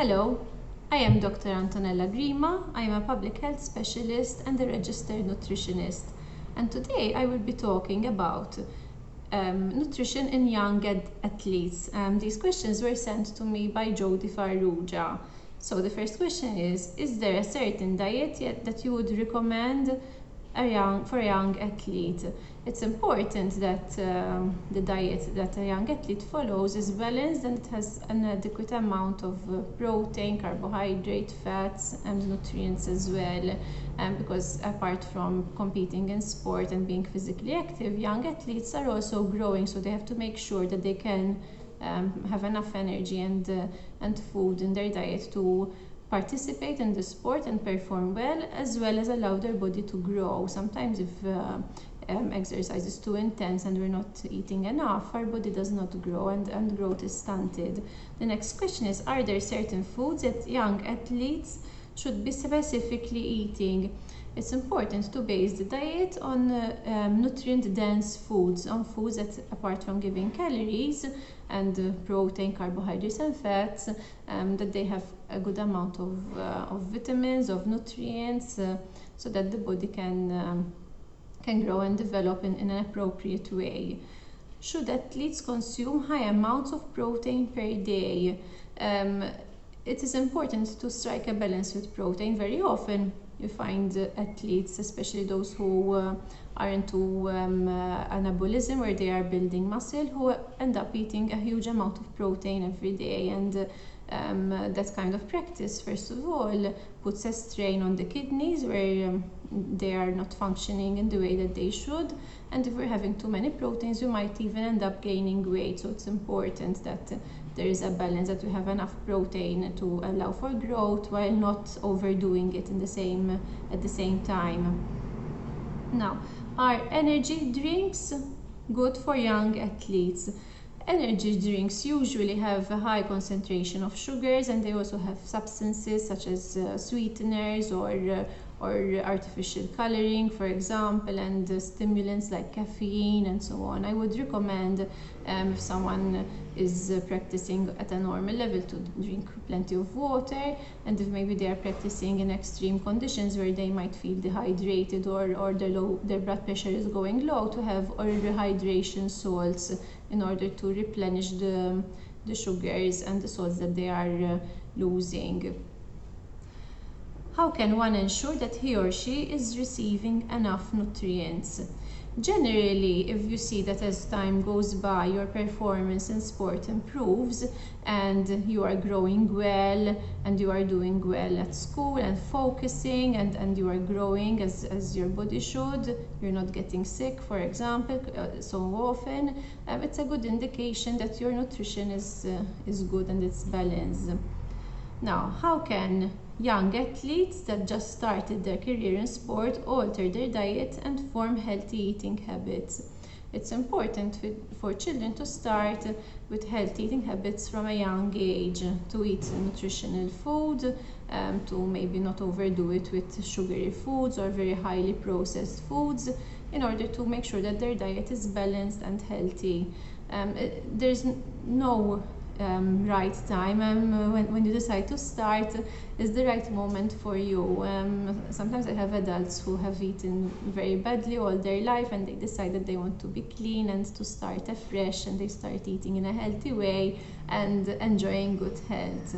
Hello, I am Dr. Antonella Grima. I am a public health specialist and a registered nutritionist. And today I will be talking about nutrition in young athletes. These questions were sent to me by Jody Farrugia. So the first question is there a certain diet that you would recommend for a young athlete? It's important that the diet that a young athlete follows is balanced and it has an adequate amount of protein, carbohydrate, fats and nutrients as well. Because apart from competing in sport and being physically active, young athletes are also growing, so they have to make sure that they can have enough energy and food in their diet to participate in the sport and perform well as allow their body to grow. Sometimes if exercise is too intense and we're not eating enough, our body does not grow and growth is stunted. The next question is, are there certain foods that young athletes should be specifically eating? It's important to base the diet on nutrient-dense foods, on foods that, apart from giving calories and protein, carbohydrates and fats, that they have a good amount of vitamins, of nutrients, so that the body can grow and develop in an appropriate way. Should athletes consume high amounts of protein per day? It is important to strike a balance with protein. Very often you find athletes, especially those who are into anabolism, where they are building muscle, who end up eating a huge amount of protein every day, and that kind of practice, first of all, puts a strain on the kidneys, where they are not functioning in the way that they should, and if we're having too many proteins, we might even end up gaining weight. So it's important that there is a balance, that we have enough protein to allow for growth while not overdoing it at the same time. Now, are energy drinks good for young athletes? Energy drinks usually have a high concentration of sugars, and they also have substances such as sweeteners or artificial coloring, for example, and stimulants like caffeine and so on. I would recommend, if someone is practicing at a normal level, to drink plenty of water, and if maybe they are practicing in extreme conditions where they might feel dehydrated or their blood pressure is going low, to have oral rehydration salts in order to replenish the sugars and the salts that they are losing. How can one ensure that he or she is receiving enough nutrients? Generally, if you see that as time goes by, your performance in sport improves and you are growing well and you are doing well at school and focusing and you are growing as your body should, you're not getting sick, for example, so often, it's a good indication that your nutrition is good and it's balanced. Now, how can young athletes that just started their career in sport alter their diet and form healthy eating habits? It's important for children to start with healthy eating habits from a young age, to eat nutritional food, to maybe not overdo it with sugary foods or very highly processed foods, in order to make sure that their diet is balanced and healthy. There's no right time. When you decide to start is the right moment for you. Sometimes I have adults who have eaten very badly all their life and they decide that they want to be clean and to start afresh, and they start eating in a healthy way and enjoying good health.